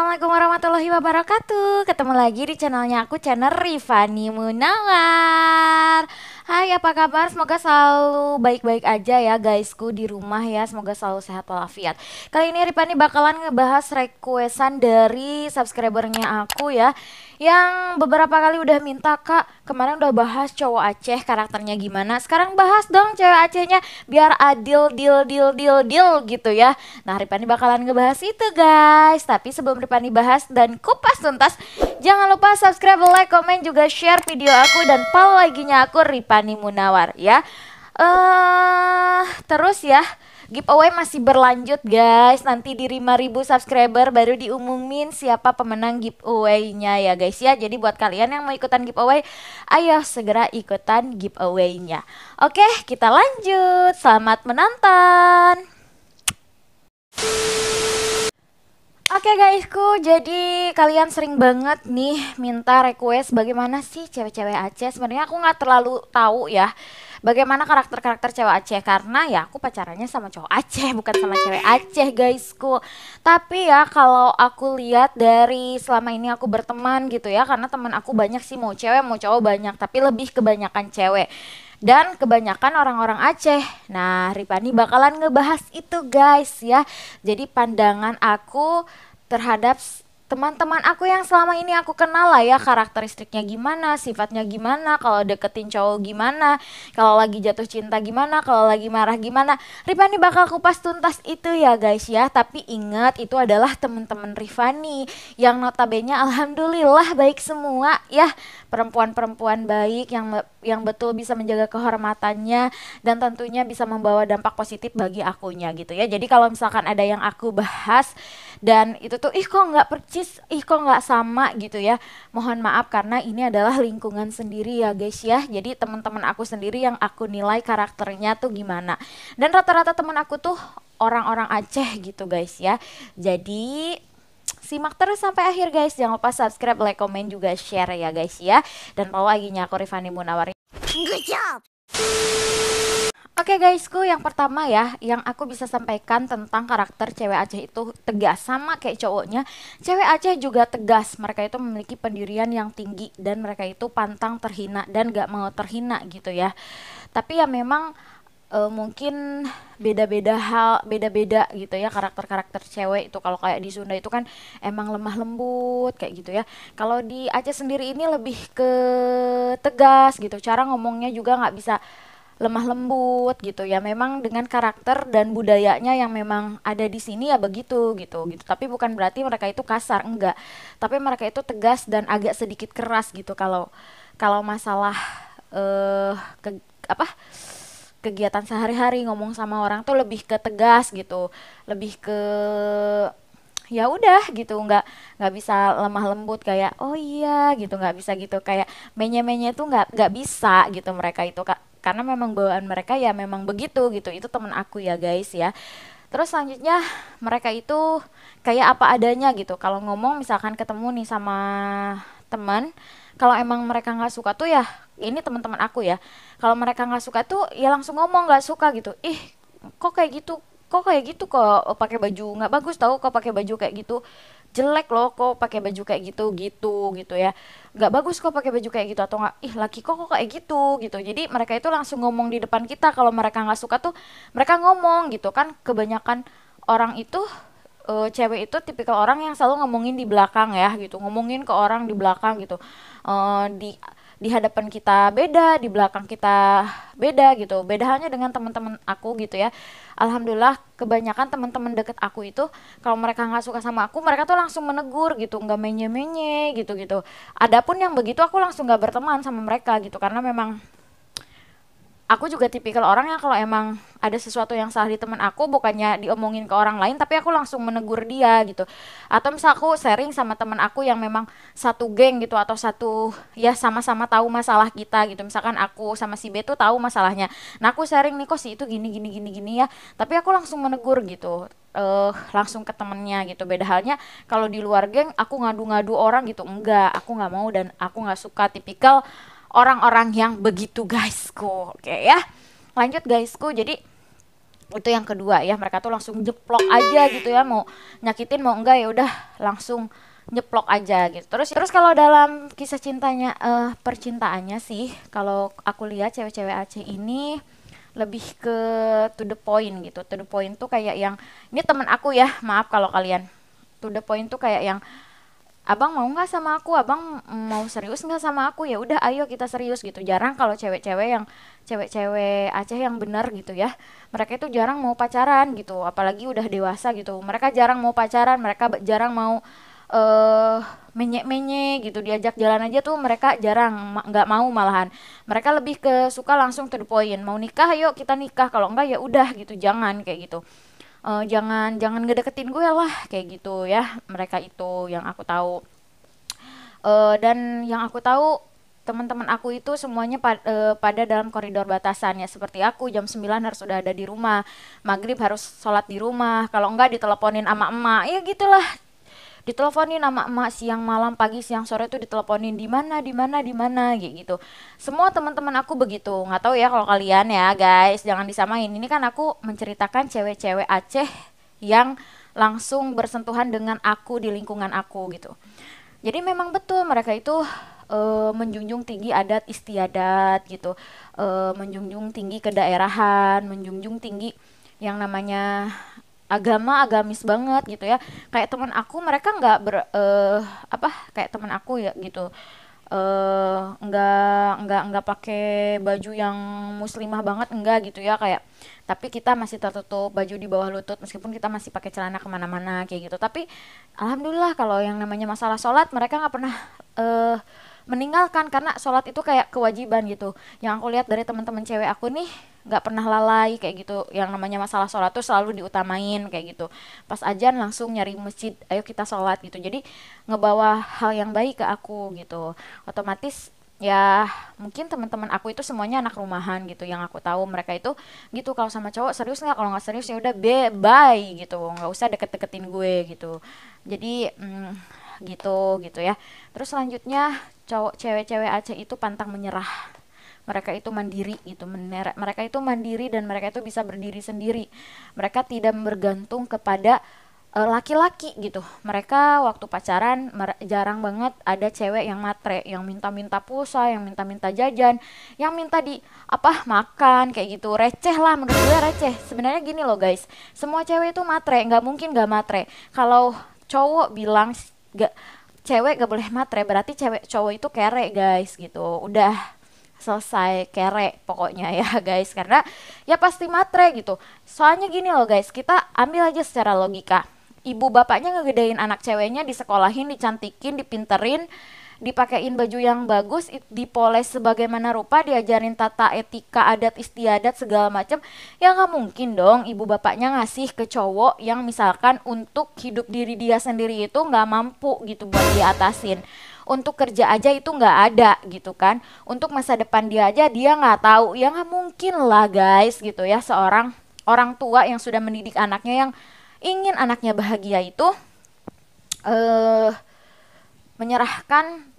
Assalamualaikum warahmatullahi wabarakatuh. Ketemu lagi di channelnya aku, channel Rifani Munawar. Hai, apa kabar? Semoga selalu baik-baik aja ya guysku di rumah ya. Semoga selalu sehat walafiat. Kali ini Rifani bakalan ngebahas requestan dari subscribernya aku ya, yang beberapa kali udah minta, Kak, kemarin udah bahas cowok Aceh karakternya gimana, sekarang bahas dong cewek Acehnya biar adil, deal gitu ya. Nah, Ripani bakalan ngebahas itu guys. Tapi sebelum Ripani bahas dan kupas tuntas, jangan lupa subscribe, like, komen, juga share video aku dan follow IG-nya aku, Ripani Munawar ya. Terus ya, giveaway masih berlanjut guys. Nanti di 5.000 subscriber baru diumumin siapa pemenang giveaway-nya ya guys ya. Jadi buat kalian yang mau ikutan giveaway, ayo segera ikutan giveaway-nya. Oke, kita lanjut. Selamat menonton. Oke guysku, jadi kalian sering banget nih minta request bagaimana sih cewek-cewek Aceh. Sebenarnya aku nggak terlalu tahu ya bagaimana karakter-karakter cewek Aceh, karena ya aku pacarannya sama cowok Aceh bukan sama cewek Aceh guysku. Tapi ya kalau aku lihat dari selama ini aku berteman gitu ya, karena teman aku banyak sih, mau cewek mau cowok banyak, tapi lebih kebanyakan cewek dan kebanyakan orang-orang Aceh. Nah, Ripani bakalan ngebahas itu guys ya. Jadi pandangan aku terhadap teman-teman aku yang selama ini aku kenal lah ya, karakteristiknya gimana, sifatnya gimana, kalau deketin cowok gimana, kalau lagi jatuh cinta gimana, kalau lagi marah gimana. Rifani bakal kupas tuntas itu ya guys ya. Tapi ingat, itu adalah teman-teman Rifani yang notabene alhamdulillah baik semua ya, perempuan-perempuan baik yang betul bisa menjaga kehormatannya dan tentunya bisa membawa dampak positif bagi akunya gitu ya. Jadi kalau misalkan ada yang aku bahas dan itu tuh ih kok nggak percis, ih kok nggak sama gitu ya, mohon maaf karena ini adalah lingkungan sendiri ya guys ya. Jadi teman-teman aku sendiri yang aku nilai karakternya tuh gimana, dan rata-rata teman aku tuh orang-orang Aceh gitu guys ya. Jadi simak terus sampai akhir guys. Jangan lupa subscribe, like, komen, juga share ya guys ya. Dan follow IG-nya aku, Rifani Munawar. Good job. Oke guysku, yang pertama ya, yang aku bisa sampaikan tentang karakter cewek Aceh itu tegas, sama kayak cowoknya. Cewek Aceh juga tegas, mereka itu memiliki pendirian yang tinggi dan mereka itu pantang terhina dan gak mau terhina gitu ya. Tapi ya memang mungkin beda-beda hal, beda-beda gitu ya karakter-karakter cewek itu. Kalau kayak di Sunda itu kan emang lemah lembut kayak gitu ya. Kalau di Aceh sendiri ini lebih ke tegas gitu, cara ngomongnya juga nggak bisa lemah lembut gitu ya. Memang dengan karakter dan budayanya yang memang ada di sini ya begitu gitu. Tapi bukan berarti mereka itu kasar, enggak. Tapi mereka itu tegas dan agak sedikit keras gitu kalau kalau masalah ke apa kegiatan sehari-hari, ngomong sama orang tuh lebih ke tegas gitu, lebih ke ya udah gitu, nggak bisa lemah lembut kayak oh iya gitu, nggak bisa gitu kayak menye-menye tuh nggak bisa gitu mereka itu, Kak, karena memang bawaan mereka ya memang begitu gitu. Itu temen aku ya guys ya. Terus selanjutnya mereka itu kayak apa adanya gitu. Kalau ngomong misalkan ketemu nih sama teman, kalau emang mereka nggak suka tuh ya, ini teman-teman aku ya, kalau mereka nggak suka tuh ya langsung ngomong nggak suka gitu. Ih, kok kayak gitu, kok kayak gitu, kok pakai baju nggak bagus, tahu kok pakai baju kayak gitu, jelek loh kok pakai baju kayak gitu gitu gitu ya, nggak bagus kok pakai baju kayak gitu, atau nggak, ih laki kok kayak gitu gitu. Jadi mereka itu langsung ngomong di depan kita. Kalau mereka nggak suka tuh mereka ngomong gitu kan. Kebanyakan orang itu cewek itu tipikal orang yang selalu ngomongin di belakang ya gitu, ngomongin ke orang di belakang gitu. Di hadapan kita beda, di belakang kita beda gitu. Beda halnya dengan teman-teman aku gitu ya. Alhamdulillah kebanyakan teman-teman deket aku itu kalau mereka nggak suka sama aku, mereka tuh langsung menegur gitu, nggak menye-menye gitu-gitu. Adapun yang begitu aku langsung nggak berteman sama mereka gitu, karena memang aku juga tipikal orang yang kalau emang ada sesuatu yang salah di teman aku, bukannya diomongin ke orang lain, tapi aku langsung menegur dia gitu. Atau misal aku sharing sama teman aku yang memang satu geng gitu, atau satu ya sama-sama tahu masalah kita gitu. Misalkan aku sama si B tuh tahu masalahnya, nah aku sharing nih, kok si itu gini gini gini gini ya, tapi aku langsung menegur gitu, langsung ke temennya gitu. Beda halnya kalau di luar geng aku ngadu-ngadu orang gitu, enggak, aku nggak mau dan aku nggak suka tipikal orang-orang yang begitu guysku. Oke ya, lanjut guysku. Jadi Itu yang kedua ya, mereka tuh langsung jeplok aja gitu ya, mau nyakitin mau enggak ya udah langsung nyeplok aja gitu. Terus kalau dalam kisah cintanya, percintaannya sih kalau aku lihat cewek-cewek Aceh ini lebih ke to the point gitu. To the point tuh kayak yang ini temen aku ya, maaf kalau kalian. To the point tuh kayak yang abang mau nggak sama aku, abang mau serius nggak sama aku, ya udah ayo kita serius gitu. Jarang kalau cewek-cewek Aceh yang bener gitu ya, mereka itu jarang mau pacaran gitu, apalagi udah dewasa gitu, mereka jarang mau pacaran, mereka jarang mau eh menye-menye gitu, diajak jalan aja tuh mereka jarang, nggak mau malahan. Mereka lebih ke suka langsung to the point, mau nikah yuk kita nikah, kalau enggak ya udah gitu, jangan kayak gitu. Jangan jangan ngedeketin gue lah kayak gitu ya, mereka itu yang aku tahu. Dan yang aku tahu teman-teman aku itu semuanya pada dalam koridor batasan ya, seperti aku jam 9 harus sudah ada di rumah, maghrib harus sholat di rumah, kalau enggak diteleponin sama emak ya gitulah, diteleponin sama emak siang malam pagi siang sore tuh diteleponin, di mana di mana di mana kayak gitu. Semua teman-teman aku begitu, nggak tahu ya kalau kalian ya guys, jangan disamain, ini kan aku menceritakan cewek-cewek Aceh yang langsung bersentuhan dengan aku di lingkungan aku gitu. Jadi memang betul mereka itu menjunjung tinggi adat istiadat gitu, menjunjung tinggi kedaerahan, menjunjung tinggi yang namanya agama, agamis banget gitu ya. Kayak teman aku mereka nggak apa, kayak teman aku ya gitu, nggak pakai baju yang muslimah banget enggak gitu ya, kayak tapi kita masih tertutup baju di bawah lutut meskipun kita masih pakai celana kemana-mana kayak gitu. Tapi alhamdulillah kalau yang namanya masalah sholat mereka nggak pernah eh meninggalkan, karena sholat itu kayak kewajiban gitu. Yang aku lihat dari teman-teman cewek aku nih nggak pernah lalai kayak gitu, yang namanya masalah sholat tuh selalu diutamain kayak gitu. Pas ajan langsung nyari masjid, ayo kita sholat gitu. Jadi ngebawa hal yang baik ke aku gitu. Otomatis ya mungkin teman-teman aku itu semuanya anak rumahan gitu, yang aku tahu mereka itu gitu, kalau sama cowok serius nggak, kalau nggak serius ya udah bye gitu, nggak usah deket-deketin gue gitu. Jadi gitu gitu ya. Terus selanjutnya cowok cewek-cewek Aceh itu pantang menyerah, mereka itu mandiri gitu, mereka itu mandiri dan mereka itu bisa berdiri sendiri, mereka tidak bergantung kepada laki-laki gitu. Mereka waktu pacaran jarang banget ada cewek yang matre, yang minta-minta pulsa, yang minta-minta jajan, yang minta di apa makan kayak gitu. Receh lah, menurut gue receh. Sebenarnya gini loh guys, semua cewek itu matre, nggak mungkin nggak matre. Kalau cowok bilang gak, cewek gak boleh matre, berarti cewek cowok itu kere guys gitu. Udah selesai kere pokoknya ya guys, karena ya pasti matre gitu. Soalnya gini loh guys, kita ambil aja secara logika, ibu bapaknya ngegedein anak ceweknya, disekolahin, dicantikin, dipinterin, dipakein baju yang bagus, dipoles sebagaimana rupa, diajarin tata etika adat istiadat segala macam. Ya nggak mungkin dong ibu bapaknya ngasih ke cowok yang misalkan untuk hidup diri dia sendiri itu nggak mampu gitu buat diatasin, untuk kerja aja itu nggak ada gitu kan, untuk masa depan dia aja dia nggak tahu. Ya nggak mungkin lah guys gitu ya, seorang orang tua yang sudah mendidik anaknya, yang ingin anaknya bahagia itu eh menyerahkan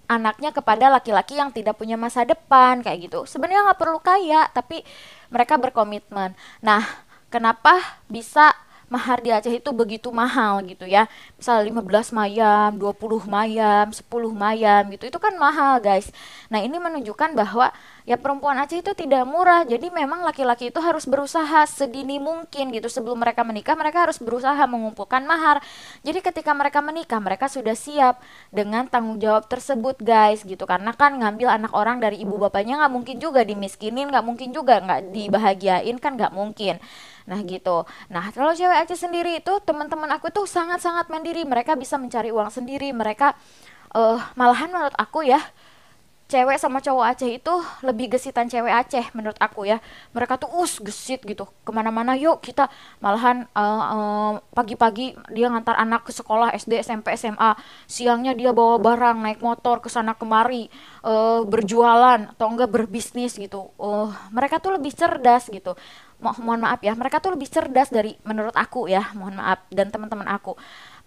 anaknya kepada laki-laki yang tidak punya masa depan kayak gitu. Sebenarnya nggak perlu kaya, tapi mereka berkomitmen. Nah, kenapa bisa mahar di Aceh itu begitu mahal gitu ya? Misal 15 mayam, 20 mayam, 10 mayam gitu. Itu kan mahal, guys. Nah, ini menunjukkan bahwa ya perempuan Aceh itu tidak murah. Jadi memang laki-laki itu harus berusaha sedini mungkin gitu. Sebelum mereka menikah, mereka harus berusaha mengumpulkan mahar. Jadi ketika mereka menikah, mereka sudah siap dengan tanggung jawab tersebut guys gitu, karena kan ngambil anak orang dari ibu bapaknya nggak mungkin juga dimiskinin, nggak mungkin juga nggak dibahagiain, kan nggak mungkin. Nah gitu. Nah kalau cewek Aceh sendiri itu teman-teman aku tuh sangat-sangat mandiri, mereka bisa mencari uang sendiri, mereka malahan menurut aku ya, cewek sama cowok Aceh itu lebih gesitan cewek Aceh menurut aku ya. Mereka tuh gesit gitu kemana-mana, yuk kita, malahan pagi-pagi dia ngantar anak ke sekolah SD SMP SMA, siangnya dia bawa barang naik motor ke sana kemari, berjualan atau enggak berbisnis gitu. Mereka tuh lebih cerdas gitu. Mohon maaf ya, mereka tuh lebih cerdas dari, menurut aku ya, mohon maaf, dan teman-teman aku,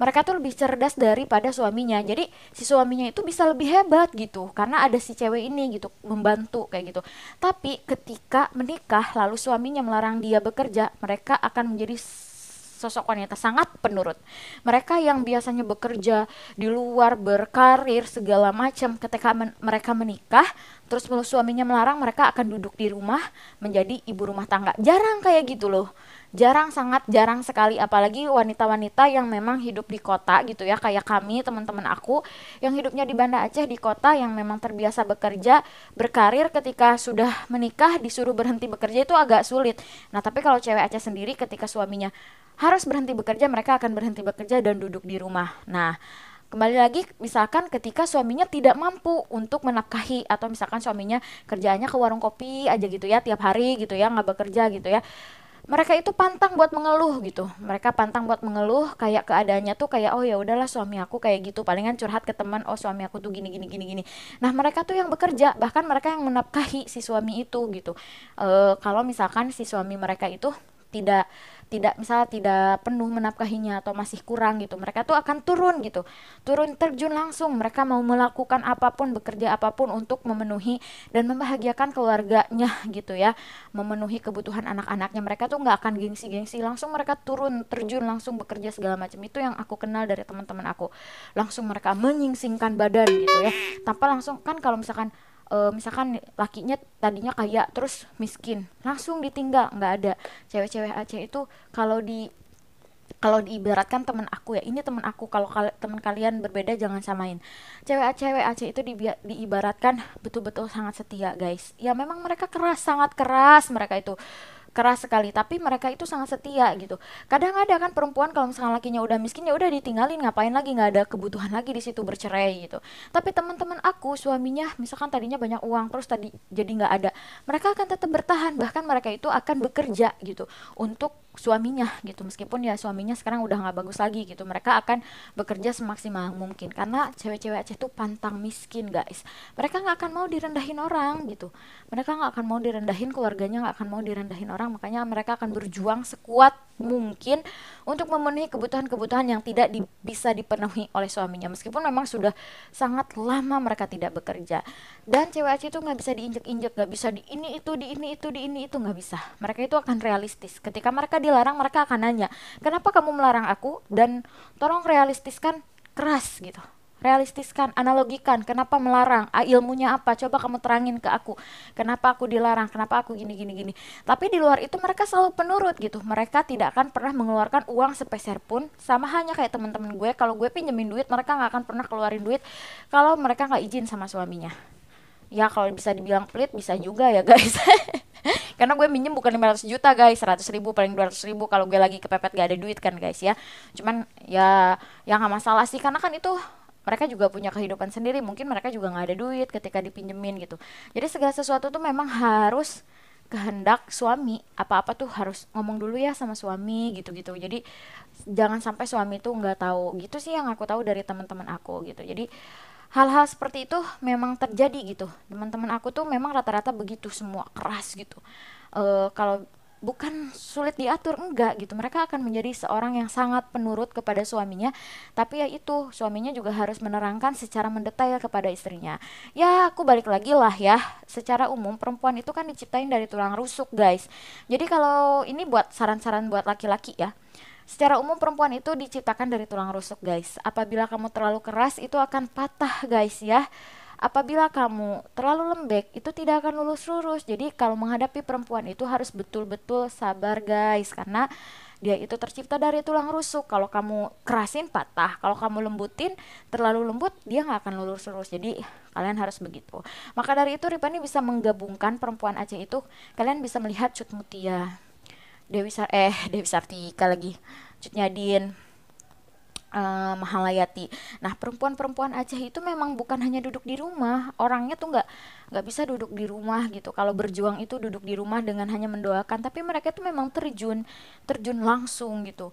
mereka tuh lebih cerdas daripada suaminya. Jadi si suaminya itu bisa lebih hebat gitu karena ada si cewek ini gitu membantu kayak gitu. Tapi ketika menikah lalu suaminya melarang dia bekerja, mereka akan menjadi sosok wanita sangat penurut. Mereka yang biasanya bekerja di luar, berkarir segala macam, ketika mereka menikah, terus kalau suaminya melarang, mereka akan duduk di rumah menjadi ibu rumah tangga. Jarang kayak gitu loh. Jarang, sangat jarang sekali, apalagi wanita-wanita yang memang hidup di kota gitu ya, kayak kami, teman-teman aku yang hidupnya di Banda Aceh, di kota, yang memang terbiasa bekerja, berkarir, ketika sudah menikah disuruh berhenti bekerja itu agak sulit. Nah, tapi kalau cewek Aceh sendiri ketika suaminya harus berhenti bekerja, mereka akan berhenti bekerja dan duduk di rumah. Nah, kembali lagi, misalkan ketika suaminya tidak mampu untuk menafkahi, atau misalkan suaminya kerjaannya ke warung kopi aja gitu ya tiap hari gitu ya, nggak bekerja gitu ya, mereka itu pantang buat mengeluh gitu. Mereka pantang buat mengeluh, kayak keadaannya tuh kayak, oh ya udahlah suami aku kayak gitu, palingan curhat ke teman, oh suami aku tuh gini gini gini gini. Nah, mereka tuh yang bekerja, bahkan mereka yang menafkahi si suami itu gitu. Kalau misalkan si suami mereka itu tidak tidak misalnya tidak penuh menafkahinya atau masih kurang gitu, mereka tuh akan turun gitu, turun terjun langsung, mereka mau melakukan apapun, bekerja apapun untuk memenuhi dan membahagiakan keluarganya gitu ya, memenuhi kebutuhan anak-anaknya. Mereka tuh nggak akan gengsi-gengsi, langsung mereka turun terjun langsung bekerja segala macam. Itu yang aku kenal dari teman-teman aku, langsung mereka menyingsingkan badan gitu ya, tanpa langsung kan. Kalau misalkan lakinya tadinya kaya terus miskin langsung ditinggal, nggak ada. Cewek-cewek Aceh itu kalau diibaratkan, teman aku ya, ini teman aku, kalau teman kalian berbeda jangan samain. Cewek Aceh itu diibaratkan betul-betul sangat setia guys. Ya memang mereka keras, sangat keras, mereka itu keras sekali, tapi mereka itu sangat setia gitu. Kadang ada kan perempuan kalau misalnya lakinya udah miskin, ya udah ditinggalin, ngapain lagi, nggak ada kebutuhan lagi di situ, bercerai gitu. Tapi teman-teman aku suaminya misalkan tadinya banyak uang terus tadi jadi nggak ada, mereka akan tetap bertahan, bahkan mereka itu akan bekerja gitu untuk suaminya gitu, meskipun ya suaminya sekarang udah nggak bagus lagi gitu, mereka akan bekerja semaksimal mungkin karena cewek-cewek Aceh tuh pantang miskin guys. Mereka nggak akan mau direndahin orang gitu, mereka nggak akan mau direndahin, keluarganya nggak akan mau direndahin orang, makanya mereka akan berjuang sekuat mungkin untuk memenuhi kebutuhan-kebutuhan yang tidak bisa dipenuhi oleh suaminya, meskipun memang sudah sangat lama mereka tidak bekerja. Dan cewek Aceh itu nggak bisa diinjek-injek, nggak bisa di ini itu, di ini itu, di ini itu, nggak bisa. Mereka itu akan realistis. Ketika mereka dilarang, mereka akan nanya, kenapa kamu melarang aku, dan tolong realistiskan, keras gitu, realistiskan, analogikan, kenapa melarang, ilmunya apa, coba kamu terangin ke aku, kenapa aku dilarang, kenapa aku gini gini gini. Tapi di luar itu mereka selalu penurut gitu, mereka tidak akan pernah mengeluarkan uang sepeser pun. Sama hanya kayak teman-teman gue, kalau gue pinjemin duit, mereka nggak akan pernah keluarin duit kalau mereka nggak izin sama suaminya. Ya kalau bisa dibilang pelit bisa juga ya guys. Karena gue minjem bukan 500 juta guys, 100 ribu, paling 200 ribu kalau gue lagi kepepet gak ada duit kan guys ya. Cuman ya nggak masalah sih, karena kan itu mereka juga punya kehidupan sendiri, mungkin mereka juga nggak ada duit ketika dipinjemin gitu. Jadi segala sesuatu tuh memang harus kehendak suami, apa-apa tuh harus ngomong dulu ya sama suami gitu-gitu. Jadi jangan sampai suami tuh nggak tahu, gitu sih yang aku tahu dari teman-teman aku gitu. Jadi hal-hal seperti itu memang terjadi gitu, teman-teman aku tuh memang rata-rata begitu semua, keras gitu. Kalau bukan sulit diatur, enggak gitu, mereka akan menjadi seorang yang sangat penurut kepada suaminya. Tapi ya itu, suaminya juga harus menerangkan secara mendetail kepada istrinya. Ya aku balik lagi lah ya, secara umum perempuan itu kan diciptain dari tulang rusuk guys. Jadi kalau ini buat saran-saran buat laki-laki ya, secara umum perempuan itu diciptakan dari tulang rusuk guys. Apabila kamu terlalu keras itu akan patah guys ya. Apabila kamu terlalu lembek itu tidak akan lurus-lurus. Jadi kalau menghadapi perempuan itu harus betul-betul sabar guys, karena dia itu tercipta dari tulang rusuk. Kalau kamu kerasin patah, kalau kamu lembutin terlalu lembut dia nggak akan lurus-lurus. Jadi kalian harus begitu. Maka dari itu Ripani bisa menggabungkan perempuan Aceh itu, kalian bisa melihat Cut Mutia, Dewi Sartika lagi, Cut Nyadin, Mahalayati. Nah, perempuan-perempuan Aceh itu memang bukan hanya duduk di rumah, orangnya tuh nggak bisa duduk di rumah gitu. Kalau berjuang itu duduk di rumah dengan hanya mendoakan, tapi mereka tuh memang terjun terjun langsung gitu.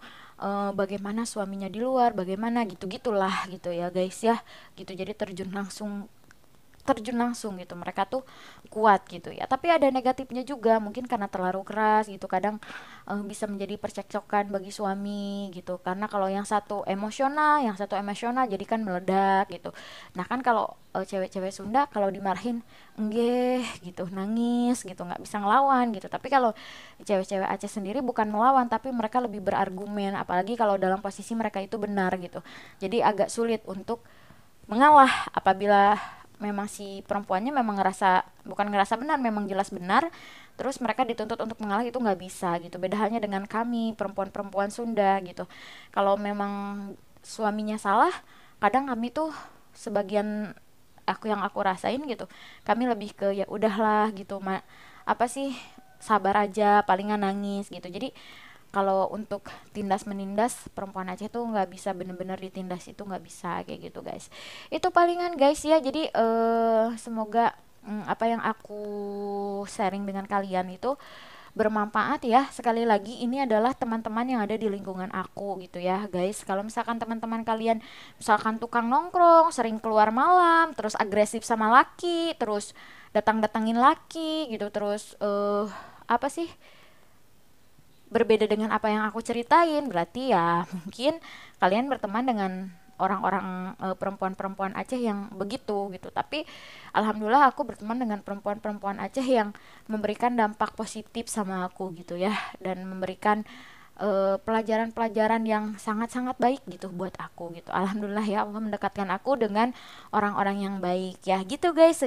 Bagaimana suaminya di luar, bagaimana gitu gitulah gitu ya guys ya, gitu. Jadi terjun langsung terjun langsung gitu, mereka tuh kuat gitu ya. Tapi ada negatifnya juga, mungkin karena terlalu keras gitu, kadang bisa menjadi percekcokan bagi suami gitu, karena kalau yang satu emosional jadi kan meledak gitu. Nah kan kalau cewek-cewek Sunda kalau dimarahin enggeh gitu, nangis gitu, nggak bisa ngelawan gitu. Tapi kalau cewek-cewek Aceh sendiri bukan melawan, tapi mereka lebih berargumen, apalagi kalau dalam posisi mereka itu benar gitu. Jadi agak sulit untuk mengalah apabila memang si perempuannya memang ngerasa, bukan ngerasa benar, memang jelas benar, terus mereka dituntut untuk mengalah, itu nggak bisa gitu. Beda halnya dengan kami perempuan-perempuan Sunda gitu, kalau memang suaminya salah, kadang kami tuh sebagian, aku rasain gitu, kami lebih ke ya udahlah gitu, apa sih, sabar aja, palingan nangis gitu. Jadi kalau untuk tindas menindas perempuan Aceh tuh nggak bisa bener-bener ditindas, itu nggak bisa kayak gitu guys. Itu palingan guys ya. Jadi semoga apa yang aku sharing dengan kalian itu bermanfaat ya. Sekali lagi ini adalah teman-teman yang ada di lingkungan aku gitu ya guys. Kalau misalkan teman-teman kalian misalkan tukang nongkrong, sering keluar malam, terus agresif sama laki, terus datang-datangin laki gitu, terus apa sih, berbeda dengan apa yang aku ceritain, berarti ya mungkin kalian berteman dengan orang-orang perempuan-perempuan Aceh yang begitu gitu. Tapi alhamdulillah aku berteman dengan perempuan-perempuan Aceh yang memberikan dampak positif sama aku gitu ya, dan memberikan pelajaran-pelajaran yang sangat-sangat baik gitu buat aku gitu. Alhamdulillah ya, Allah mendekatkan aku dengan orang-orang yang baik ya gitu guys.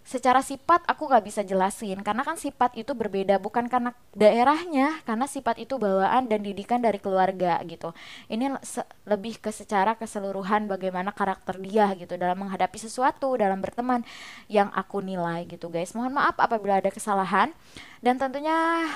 Secara sifat aku nggak bisa jelasin, karena kan sifat itu berbeda, bukan karena daerahnya, karena sifat itu bawaan dan didikan dari keluarga gitu. Ini lebih ke secara keseluruhan bagaimana karakter dia gitu dalam menghadapi sesuatu, dalam berteman, yang aku nilai gitu guys. Mohon maaf apabila ada kesalahan, dan tentunya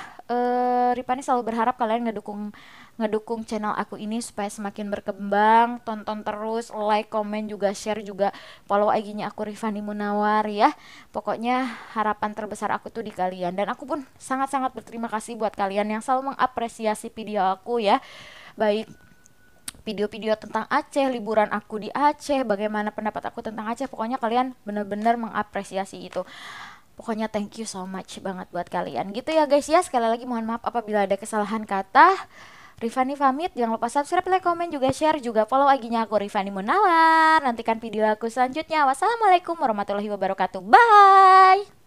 Ripani selalu berharap kalian ngedukung ngedukung channel aku ini supaya semakin berkembang. Tonton terus, like, komen juga, share juga, follow IG-nya aku Rifani Munawar ya. Pokoknya harapan terbesar aku tuh di kalian, dan aku pun sangat-sangat berterima kasih buat kalian yang selalu mengapresiasi video aku ya. Baik video-video tentang Aceh, liburan aku di Aceh, bagaimana pendapat aku tentang Aceh, pokoknya kalian benar-benar mengapresiasi itu. Pokoknya thank you so much banget buat kalian. Gitu ya guys ya. Sekali lagi mohon maaf apabila ada kesalahan kata. Rifani pamit. Jangan lupa subscribe, like, komen, juga share, juga follow IG-nya aku Rifani Munawar. Nantikan video aku selanjutnya. Wassalamualaikum warahmatullahi wabarakatuh. Bye.